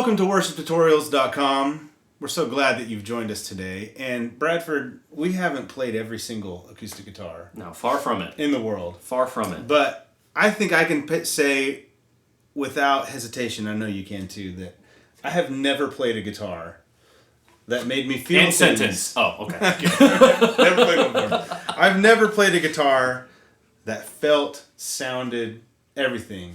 Welcome to worshiptutorials.com. We're so glad that you've joined us today. And Bradford, we haven't played every single acoustic guitar. No, far from it. In the world. Far from it. But I think I can say without hesitation, I know you can too, that I have never played a guitar that made me feel things. Sentence. Oh, okay. Never played one before. I've never played a guitar that felt, sounded, everything.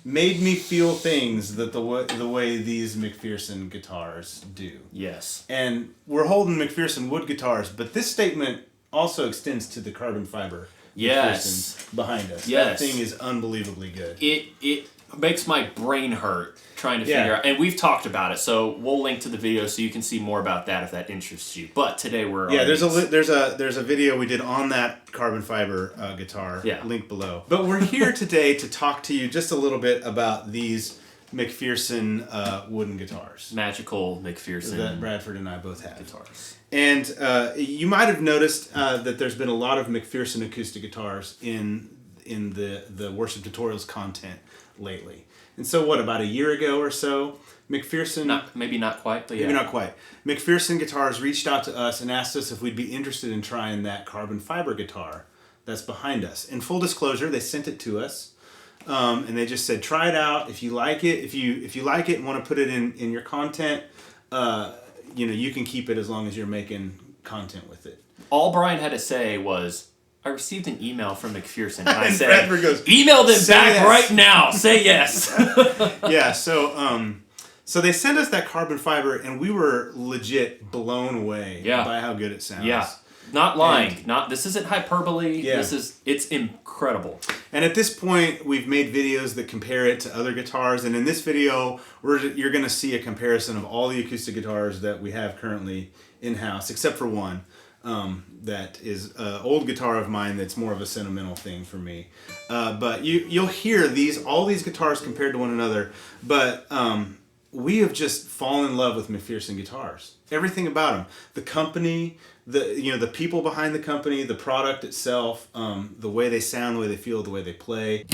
Made me feel things that the way these McPherson guitars do. Yes. And we're holding McPherson Wood Guitars, but this statement also extends to the carbon fiber McPherson behind us. Yes. That thing is unbelievably good. It makes my brain hurt trying to figure out, and we've talked about it, so we'll link to the video so you can see more about that if that interests you. But today we're there's a video we did on that carbon fiber guitar, link below. But we're here today to talk to you just a little bit about these McPherson wooden guitars. Magical McPherson that Bradford and I both have. Guitars. And you might have noticed that there's been a lot of McPherson acoustic guitars in the worship tutorials content lately. And so about a year ago or so, McPherson... Maybe not quite, but yeah. Maybe not quite. McPherson Guitars reached out to us and asked us if we'd be interested in trying that carbon fiber guitar that's behind us. In full disclosure, they sent it to us, and they just said, try it out. If you like it, if you like it and want to put it in your content, you can keep it as long as you're making content with it. All Brian had to say was... I received an email from McPherson, and I said, Bradford goes, email them back yes. right now. Say yes. Yeah, so they sent us that carbon fiber, and we were legit blown away by how good it sounds. Yeah, not lying. This isn't hyperbole. Yeah. It's incredible. And at this point, we've made videos that compare it to other guitars, and in this video, you're going to see a comparison of all the acoustic guitars that we have currently in-house, except for one. That is an old guitar of mine that's more of a sentimental thing for me. But you'll hear all these guitars compared to one another, but we have just fallen in love with McPherson guitars. Everything about them. The company, the people behind the company, the product itself, the way they sound, the way they feel, the way they play.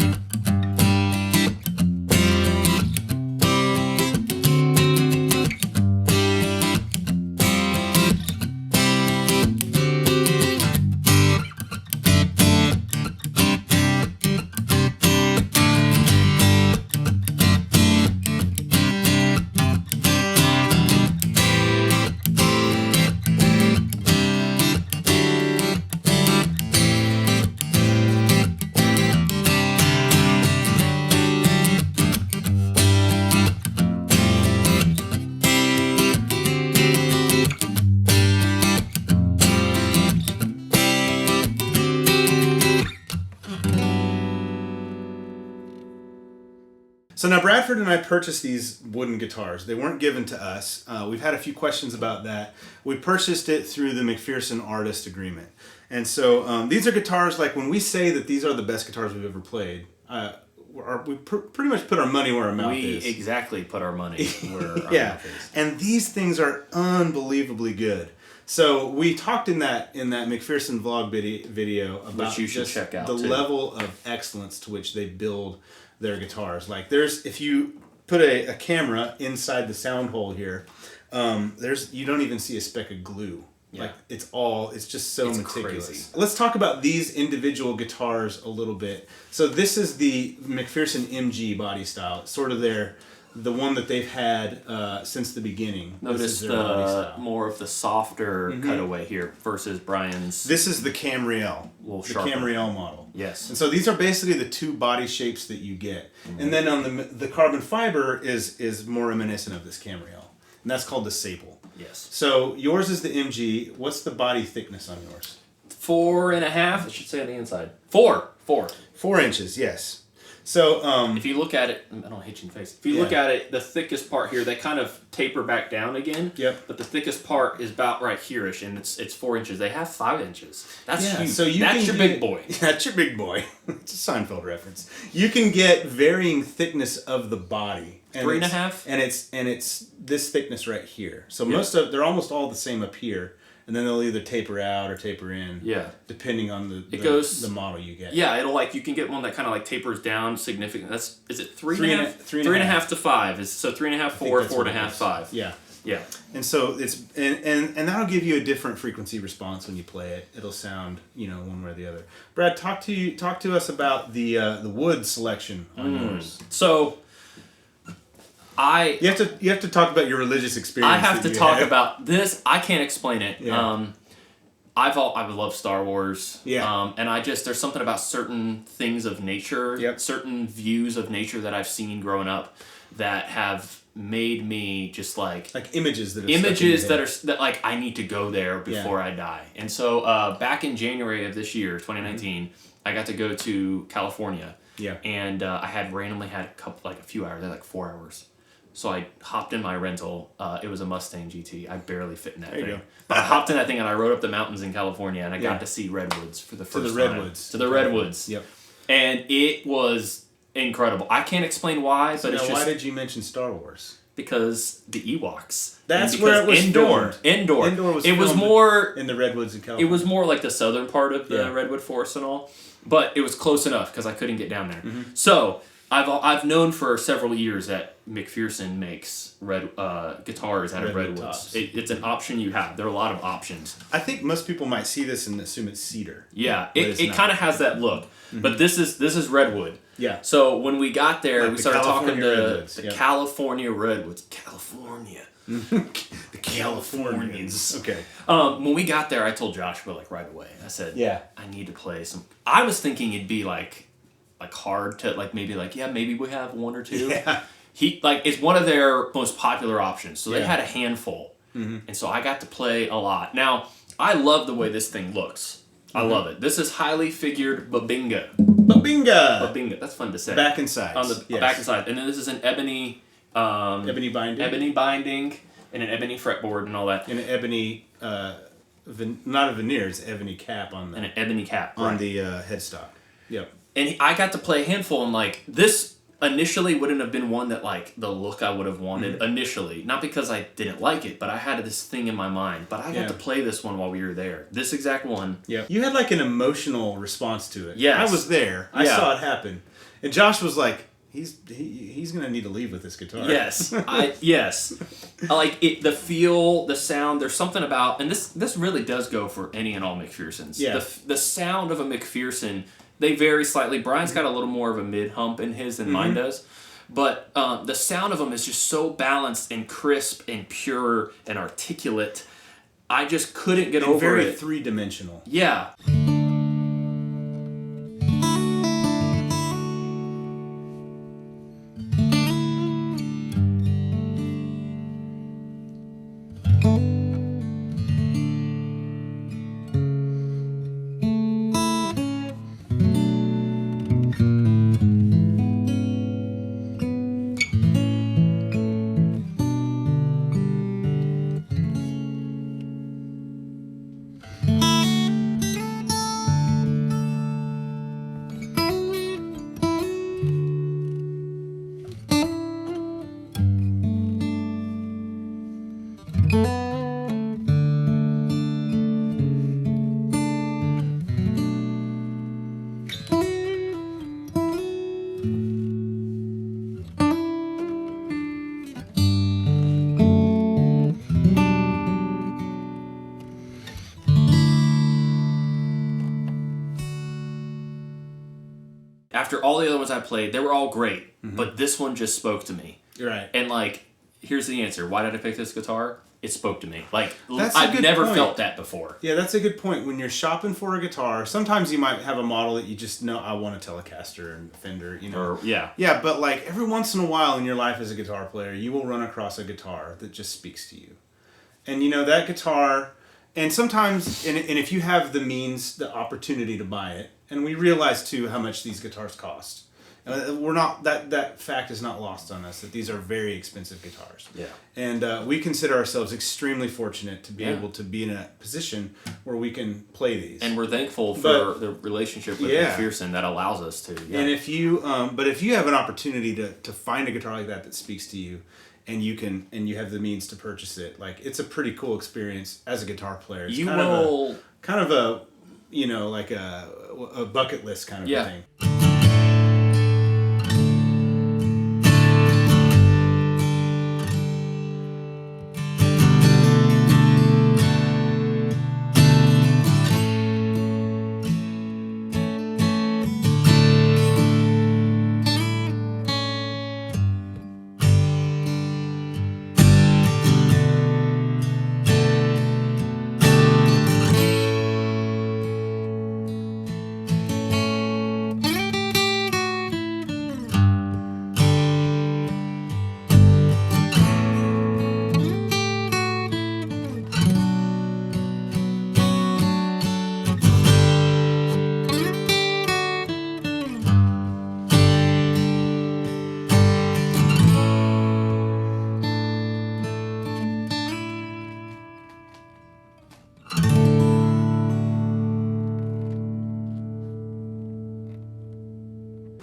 So now Bradford and I purchased these wooden guitars. They weren't given to us. We've had a few questions about that. We purchased it through the McPherson Artist Agreement. And so these are guitars, like when we say that these are the best guitars we've ever played, we pretty much put our money where our mouth is. We exactly put our money where our mouth is. And these things are unbelievably good. So we talked in that McPherson vlog video about which you should check out the level of excellence to which they build their guitars. Like if you put a camera inside the sound hole here, you don't even see a speck of glue. Yeah. Like it's just so meticulous. Crazy. Let's talk about these individual guitars a little bit. So this is the McPherson MG body style. It's sort of the one that they've had since the beginning. Notice more of the softer cutaway here versus Brian's. This is the Camrielle, the Camrielle model. Yes. And so these are basically the two body shapes that you get. And then on the carbon fiber is more reminiscent of this Camrielle. And that's called the Sable. Yes. So yours is the MG. What's the body thickness on yours? 4.5. It should say on the inside. 4. 4 inches, yes. So if you look at it, I don't hit you in the face. If you look at it, the thickest part here, they kind of taper back down again. Yep. But the thickest part is about right here-ish, and it's 4 inches. They have 5 inches. That's huge. So that's your big boy. That's your big boy. It's a Seinfeld reference. You can get varying thickness of the body. 3.5. And it's this thickness right here. So they're almost all the same up here. and then they'll either taper out or taper in. Yeah. Depending on the model you get. Yeah, it'll like, you can get one that kind of like tapers down significantly. Is it three and a half to 5? So 3.5, 4, 4.5, 5. Yeah. Yeah. And so it's and that'll give you a different frequency response when you play it. It'll sound, one way or the other. Brad, talk to us about the wood selection on yours. So you have to talk about your religious experience. I have to talk about this. I can't explain it. Yeah. I love Star Wars. Yeah. And there's something about certain things of nature, certain views of nature that I've seen growing up that have made me just like images that like I need to go there before I die. And so back in January of this year, 2019, I got to go to California. Yeah. And I had randomly had a few hours, like 4 hours. So I hopped in my rental. It was a Mustang GT. I barely fit in that thing. But I hopped in that thing and I rode up the mountains in California and I got to see redwoods for the first time. To the redwoods. Yep. And it was incredible. I can't explain why, but it's just... why did you mention Star Wars? Because the Ewoks. That's where it was Indoor was it was more... in the redwoods in California. It was more like the southern part of the redwood forest and all. But it was close enough because I couldn't get down there. Mm-hmm. So... I've known for several years that McPherson makes guitars out of redwoods. It's an option you have. There are a lot of options. I think most people might see this and assume it's cedar. Yeah, it kind of has that look. Mm-hmm. But this is redwood. Yeah. So when we got there, we started talking to redwoods. California redwoods. California. The Californians. Okay. When we got there, I told Joshua right away. I said, I need to play some. I was thinking it'd be like hard to maybe we have one or two. Yeah. It's one of their most popular options. So they had a handful. Mm-hmm. And so I got to play a lot. Now, I love the way this thing looks. Mm-hmm. I love it. This is highly figured Bubinga. Bubinga. That's fun to say. Back and sides. On the back and side. And then this is an ebony ebony binding. Ebony binding and an ebony fretboard and all that. And an ebony not a veneer, it's ebony cap on and an ebony cap on the headstock. Yep. And I got to play a handful, and this initially wouldn't have been one that the look I would have wanted initially. Not because I didn't like it, but I had this thing in my mind. But I got to play this one while we were there. This exact one. Yeah. You had an emotional response to it. Yes. I was there. I saw it happen. And Josh was like, he's gonna need to leave with this guitar. Yes. Yes. I like it, the feel, the sound. There's something about, and this really does go for any and all McPhersons. Yeah. The sound of a McPherson. They vary slightly. Brian's got a little more of a mid hump in his than mine does. But the sound of them is just so balanced and crisp and pure and articulate. I just couldn't get over very it. Very 3-dimensional. Yeah. After all the other ones I played, they were all great, but this one just spoke to me. Right. And here's the answer. Why did I pick this guitar? It spoke to me. I've never felt that before. Yeah, that's a good point. When you're shopping for a guitar, sometimes you might have a model that you just know, I want a Telecaster and Fender, Yeah, but every once in a while in your life as a guitar player, you will run across a guitar that just speaks to you. And that guitar, and sometimes, and if you have the means, the opportunity to buy it, and we realize too how much these guitars cost. We're not that fact is not lost on us that these are very expensive guitars. Yeah. And we consider ourselves extremely fortunate to be able to be in a position where we can play these. And we're thankful for the relationship with McPherson that allows us to. Yeah. And if you, but if you have an opportunity to find a guitar like that speaks to you, and you have the means to purchase it. Like, it's a pretty cool experience as a guitar player. It's kind of a you know, like a bucket list kind of a thing.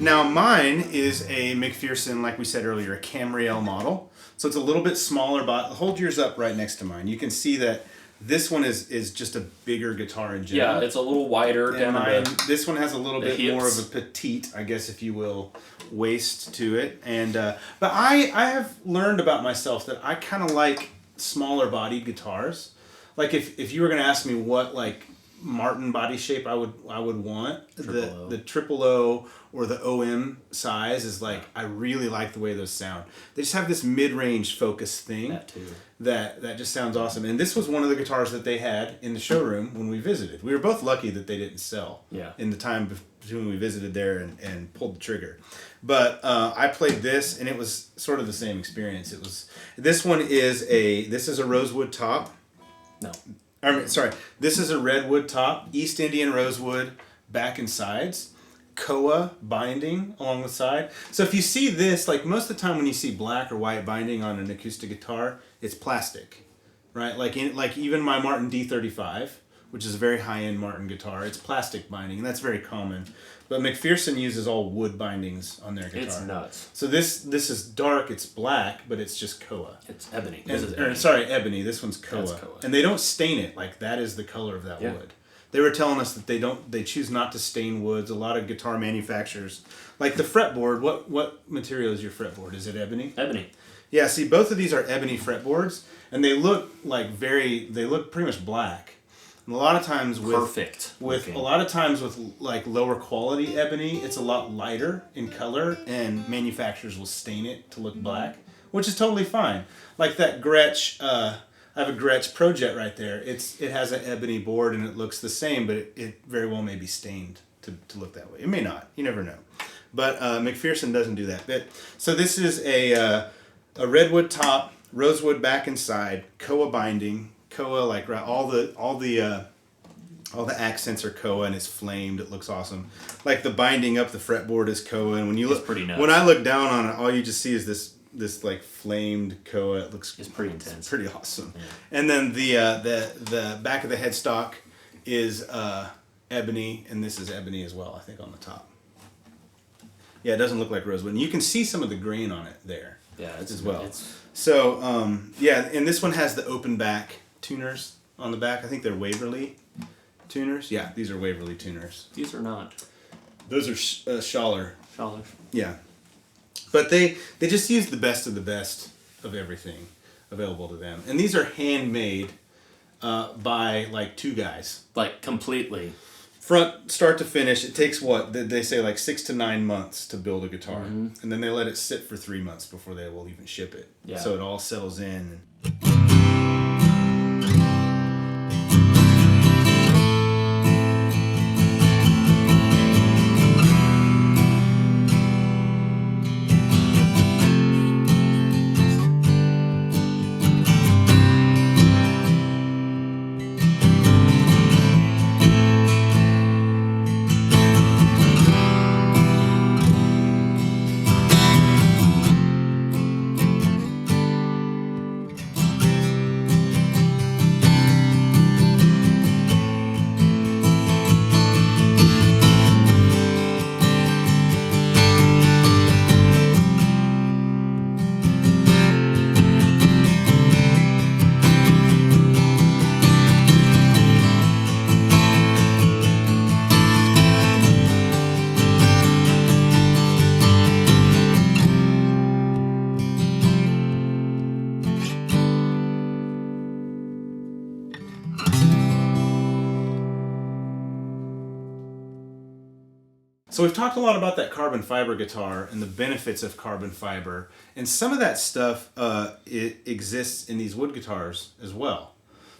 Now mine is a McPherson, like we said earlier, a Camrielle model. So it's a little bit smaller, but hold yours up right next to mine. You can see that this one is just a bigger guitar in general. Yeah, it's a little wider. And mine, this one has a little bit more of a petite, I guess, if you will, waist to it. And but I have learned about myself that I kind of like smaller bodied guitars. Like if you were going to ask me what like Martin body shape I would want, the triple O or the OM size is like, I really like the way those sound. They just have this mid-range focus thing that just sounds awesome. And this was one of the guitars that they had in the showroom when we visited. We were both lucky that they didn't sell in the time between we visited there and pulled the trigger. But I played this, and it was sort of the same experience. This is a Rosewood top. This is a Redwood top, East Indian Rosewood back and sides, Koa binding along the side. So if you see this, like most of the time when you see black or white binding on an acoustic guitar, it's plastic, right? Like even my Martin D35, which is a very high-end Martin guitar, it's plastic binding, and that's very common. But McPherson uses all wood bindings on their guitar. It's nuts. So this is dark, it's black, but it's just Koa. It's ebony. Ebony. This one's Koa. And they don't stain it. Like, that is the color of that wood. They were telling us that they choose not to stain woods. A lot of guitar manufacturers, like the fretboard, what material is your fretboard? Is it ebony? Ebony. Yeah, see, both of these are ebony fretboards, and they look pretty much black. And a lot of times with like lower quality ebony, it's a lot lighter in color, and manufacturers will stain it to look black, which is totally fine. Like that Gretsch, I have a Gretsch Projet right there. It has an ebony board and it looks the same, but it very well may be stained to look that way. It may not. You never know. But McPherson doesn't do that. So this is a Redwood top, Rosewood back and side, Koa binding. Koa, like all the accents are Koa, and it's flamed. It looks awesome. Like the binding up the fretboard is Koa, and when you look, pretty nuts. When I look down on it, all you just see is this like flamed Koa. It's pretty intense. It's pretty awesome. Yeah. And then the back of the headstock is ebony, and this is ebony as well, I think, on the top. Yeah, it doesn't look like rosewood. And you can see some of the grain on it there. Yeah, as well. So and this one has the open back tuners on the back. I think they're Waverly tuners. Yeah, these are Waverly tuners. These are not. Those are Schaller. Schaller. Yeah. But they just use the best of everything available to them. And these are handmade by like two guys. Like completely. Front, start to finish, it takes they say like 6 to 9 months to build a guitar. Mm-hmm. And then they let it sit for 3 months before they will even ship it. Yeah. So it all settles in. So we've talked a lot about that carbon fiber guitar and the benefits of carbon fiber, and some of that stuff it exists in these wood guitars as well.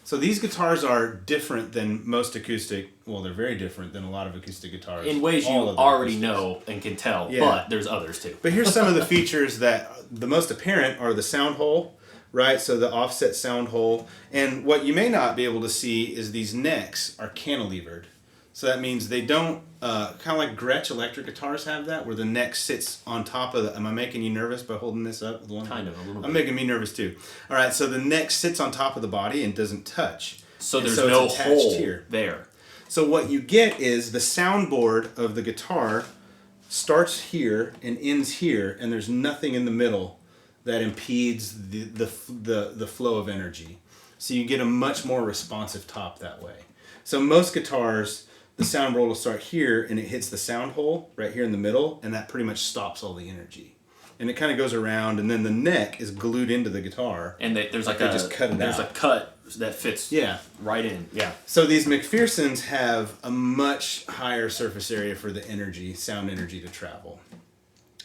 So these guitars are different than most acoustic. Well, they're very different than a lot of acoustic guitars. In ways you already know and can tell, but there's others too. But here's some of the features that the most apparent are the sound hole, right? So the offset sound hole. And what you may not be able to see is these necks are cantilevered. So that means they don't, kind of like Gretsch electric guitars have that, where the neck sits on top of the, am I making you nervous by holding this up with one hand? Kind of, a little bit. I'm making me nervous too. All right, so the neck sits on top of the body and doesn't touch. So there's no hole here. there. So what you get is the soundboard of the guitar starts here and ends here, and there's nothing in the middle that impedes the flow of energy. So you get a much more responsive top that way. So most guitars, the soundboard will start here and it hits the sound hole right here in the middle, and that pretty much stops all the energy. And it kind of goes around, and then the neck is glued into the guitar. And there's like just cut it there's out. a cut that fits right in. Yeah. So these McPhersons have a much higher surface area for the energy, sound energy to travel.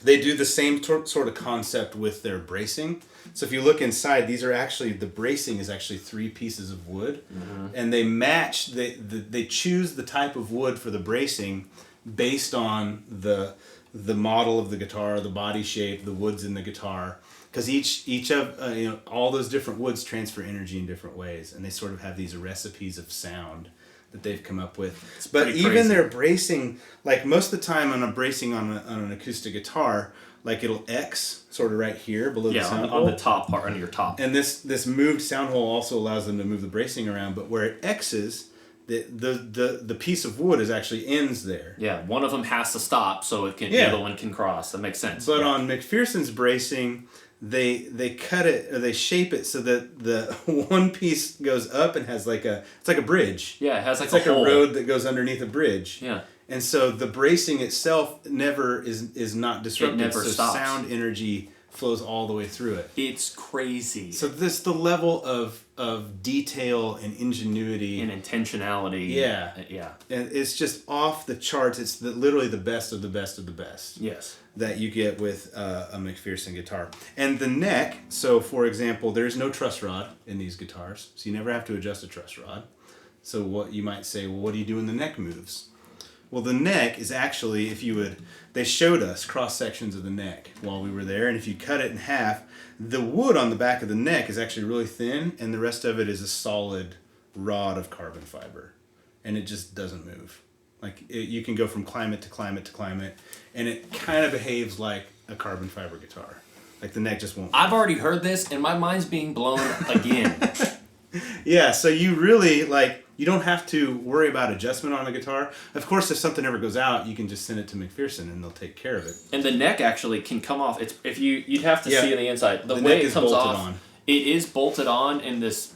They do the same sort of concept with their bracing. So if you look inside, these are actually, the bracing is actually 3 pieces of wood. Mm-hmm. And they match, they choose the type of wood for the bracing based on the model of the guitar, the body shape, the woods in the guitar. Because each of, all those different woods transfer energy in different ways. And they sort of have these recipes of sound that they've come up with. But even their bracing, like most of the time on a bracing on an acoustic guitar, like it'll X sort of right here below the sound hole. On the top part, on your top. And this moved sound hole also allows them to move the bracing around, but where it X's, the piece of wood is actually ends there. Yeah, one of them has to stop so it can the other one can cross. That makes sense. But on McPherson's bracing, they cut it, or they shape it so that the one piece goes up and has it's like a bridge. Yeah, it has it's like hole. a road that goes underneath a bridge. Yeah. And so the bracing itself never is not disrupted. It never stops. Sound energy flows all the way through it. It's crazy. So the level of detail and ingenuity and intentionality. Yeah. Yeah. And it's just off the charts. It's literally the best of the best of the best. Yes. That you get with a McPherson guitar. And the neck, so for example, there's no truss rod in these guitars, so you never have to adjust a truss rod. So what you might say, well, what do you do when the neck moves? Well, the neck is actually, they showed us cross sections of the neck while we were there, and if you cut it in half, the wood on the back of the neck is actually really thin, and the rest of it is a solid rod of carbon fiber, and it just doesn't move. You can go from climate to climate to climate, and it kind of behaves like a carbon fiber guitar. Like the neck just won't move. I've already heard this, and my mind's being blown again. Yeah, so you really, you don't have to worry about adjustment on a guitar. Of course, if something ever goes out, you can just send it to McPherson, and they'll take care of it. And the neck actually can come off. You'd have to see on the inside. The way it comes off, it is bolted on, and this,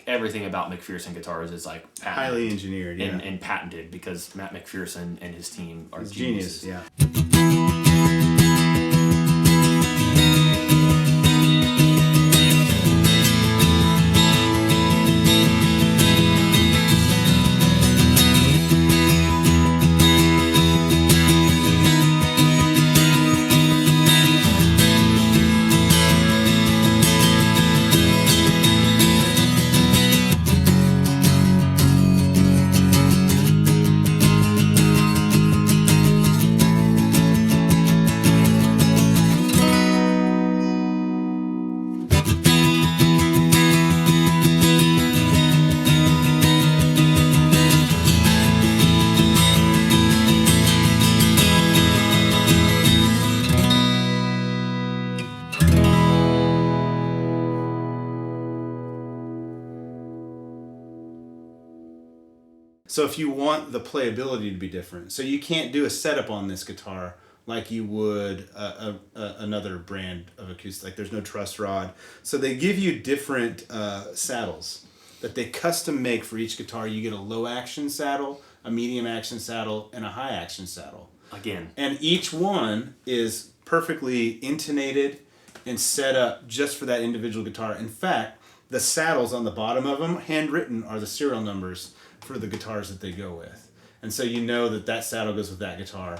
everything about McPherson guitars is patented. Highly engineered, yeah. And patented, because Matt McPherson and his team are geniuses. Yeah. So if you want the playability to be different, so you can't do a setup on this guitar like you would another brand of acoustic. There's no truss rod. So they give you different saddles that they custom make for each guitar. You get a low action saddle, a medium action saddle, and a high action saddle. Again. And each one is perfectly intonated and set up just for that individual guitar. In fact, the saddles on the bottom of them, handwritten, are the serial numbers for the guitars that they go with. And so you know that saddle goes with that guitar,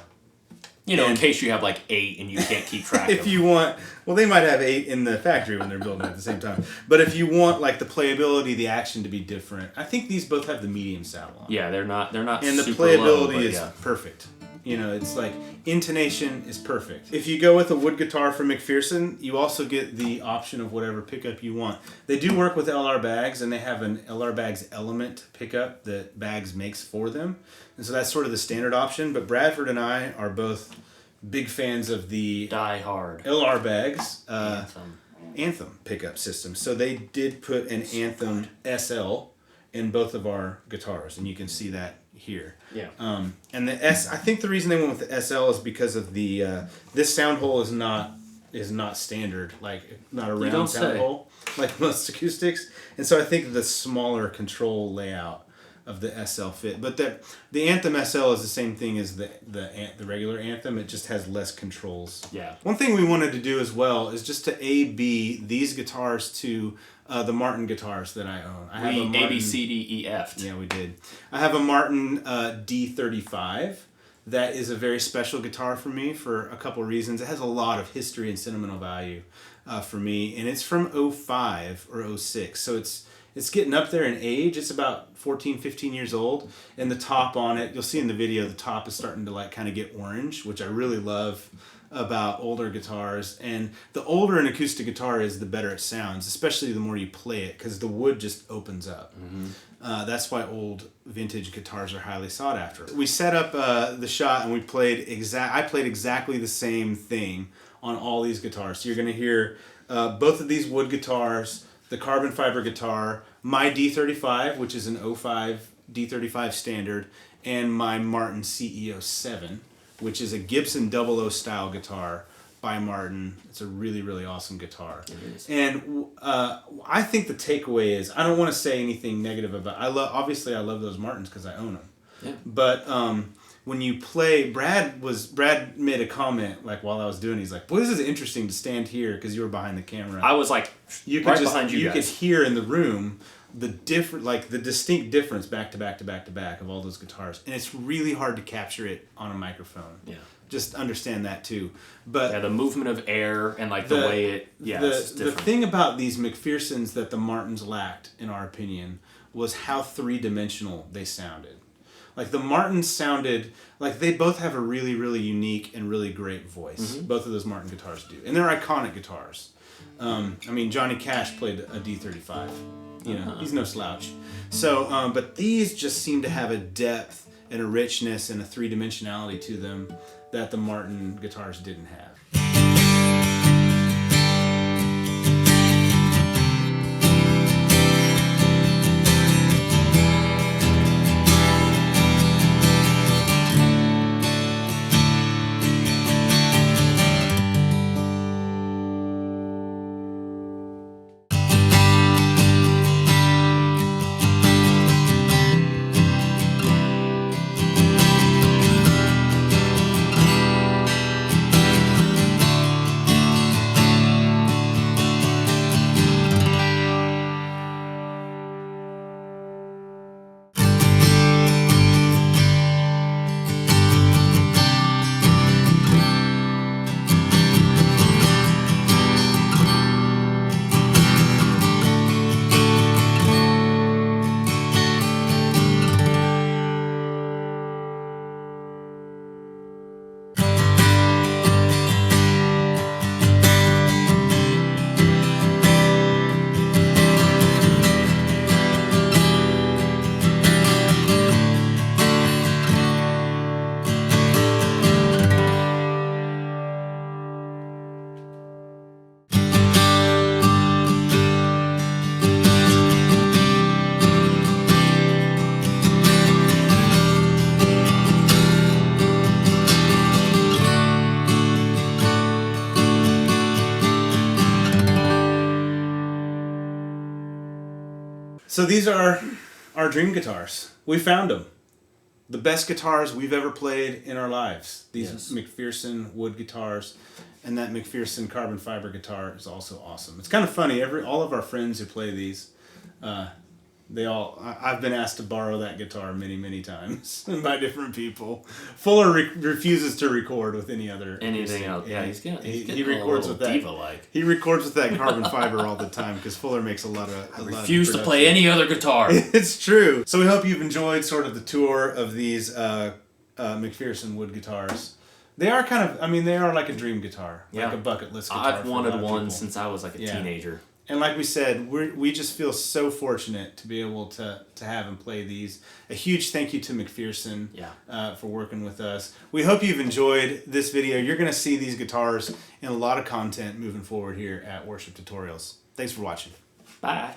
You know, in case you have like 8 and you can't keep track of If you want, well, they might have 8 in the factory when they're building it at the same time. But if you want like the playability, the action to be different, I think these both have the medium saddle on. Yeah, they're not. And the super playability low, is perfect. You know, it's like intonation is perfect. If you go with a wood guitar from McPherson, you also get the option of whatever pickup you want. They do work with LR Baggs, and they have an LR Baggs Element pickup that Baggs makes for them. And so that's sort of the standard option. But Bradford and I are both big fans of the Die Hard LR Baggs Anthem pickup system. So they did put an Anthem SL in both of our guitars, and you can see that here. Yeah. And the I think the reason they went with the SL is because of the this sound hole is not standard, like not a round sound hole like most acoustics, and so I think the smaller control layout of the SL fit. But the Anthem SL is the same thing as the regular Anthem. It just has less controls. Yeah. One thing we wanted to do as well is just to A/B these guitars to the Martin guitars that I own. I have a Martin, A, B, C, D, E, F. Yeah, we did. I have a Martin D35. That is a very special guitar for me for a couple reasons. It has a lot of history and sentimental value for me, and it's from 05 or 06, so it's getting up there in age. It's about 14, 15 years old, and the top on it, you'll see in the video, the top is starting to like kind of get orange, which I really love about older guitars. And the older an acoustic guitar is, the better it sounds, especially the more you play it, because the wood just opens up. Mm-hmm. That's why old vintage guitars are highly sought after. We set up the shot, and we played I played exactly the same thing on all these guitars. So you're going to hear both of these wood guitars, the carbon fiber guitar, my D35, which is an 05 D35 standard, and my Martin CEO7, which is a Gibson 00 style guitar by Martin. It's a really, really awesome guitar. It is. And I think the takeaway is, I don't want to say anything negative about. Obviously I love those Martins because I own them. Yeah. But when you play, Brad made a comment like while I was doing. He's like, "Boy, this is interesting to stand here," because you were behind the camera. I was like, behind you guys. Could hear in the room the distinct difference back to back of all those guitars, and it's really hard to capture it on a microphone. Yeah. Just understand that too. But yeah, the movement of air and like the way it it's different. The thing about these McPhersons that the Martins lacked, in our opinion, was how three-dimensional they sounded. Like the Martins sounded like they both have a really, really unique and really great voice. Mm-hmm. Both of those Martin guitars do, and they're iconic guitars. I mean, Johnny Cash played a D35. You know, he's no slouch. So, but these just seem to have a depth and a richness and a three-dimensionality to them that the Martin guitars didn't have. So these are our dream guitars. We found them. The best guitars we've ever played in our lives. These McPherson Wood Guitars, and that McPherson carbon fiber guitar is also awesome. It's kind of funny. All of our friends who play these, I've been asked to borrow that guitar many times by different people. Fuller refuses to record with anything else. Yeah, he records with that diva-like. He records with that carbon fiber all the time because Fuller makes a lot of. I refuse to play any other guitar. It's true. So we hope you've enjoyed sort of the tour of these McPherson Wood guitars. They are they are like a dream guitar, like a bucket list guitar. I've wanted one since I was like a teenager. And like we said, we just feel so fortunate to be able to have him play these. A huge thank you to McPherson for working with us. We hope you've enjoyed this video. You're going to see these guitars in a lot of content moving forward here at Worship Tutorials. Thanks for watching. Bye.